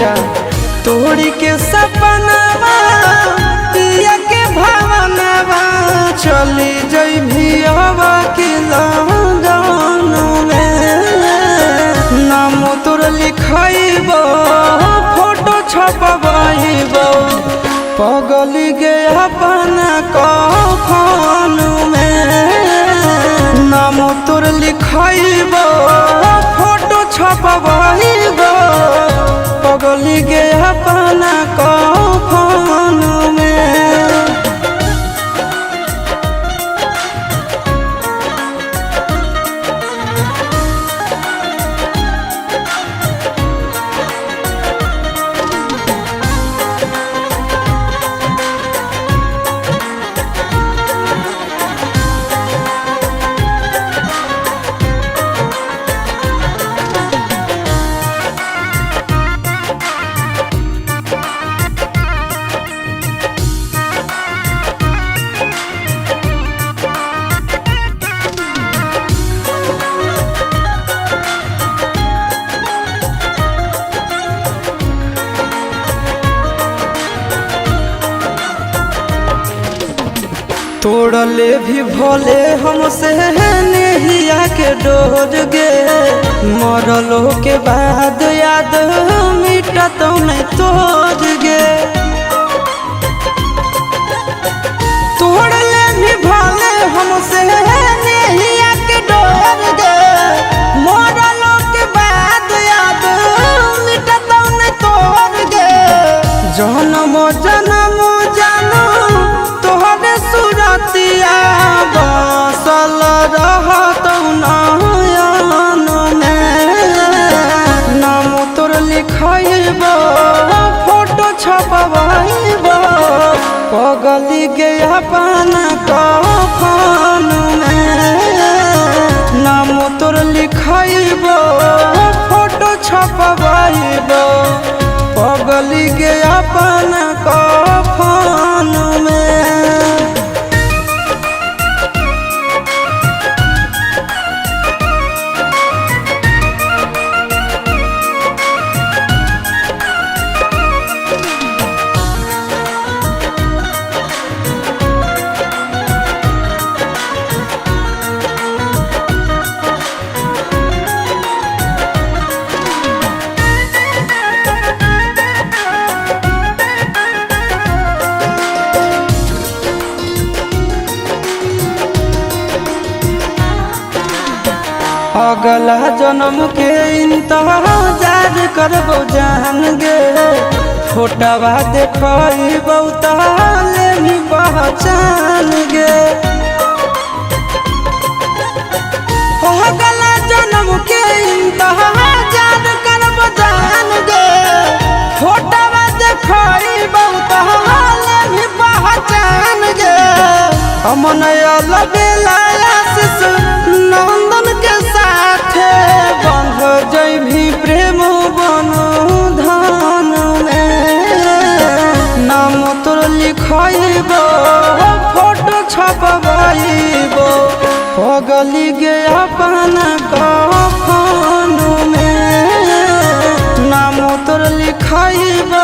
जा तोड़ी के सपनावा पिया के भावनावा चली जइभी अकेल गान में नाम तोर लिखइबो फोटो छपबइबो पगली गे अपना कफन में नाम तोर लिखइबो फोटो छपबइबो पगली गे अपना कफन में। तोड़ले भी भोले हमसे नहिया के डोर गे मरलो के बाद याद मिटा तो नहीं तोड़ गे तोड़ले भी भोले हमसे नहिया के डोर गे मरलो के बाद याद मिटा तो नहीं तोड़ गे जन्म जन्म जानो तोहरे सुरतिया बसल रहत नयन में नाम तोर लिखइबो फोटो छपबइबो पगली गे अपना कफन में नाम तोर लिखइबो फोटो छपबइबो पगली गे अपना कफन में। अगला जन्म के इंतजार करबो जान गे फोटवा देखइबो ताले भी पहचान गे अगला जन्म के इंतजार करबो जान गे फोटवा देखइबो ताले भी पहचान गे अमन अलबेला आशीष नंदन के साथे बंध जइभी प्रेम बंधन में नाम तोर लिखइबो फोटो छपबइबो पगली गे अपना कफन में नाम तोर लिखइबो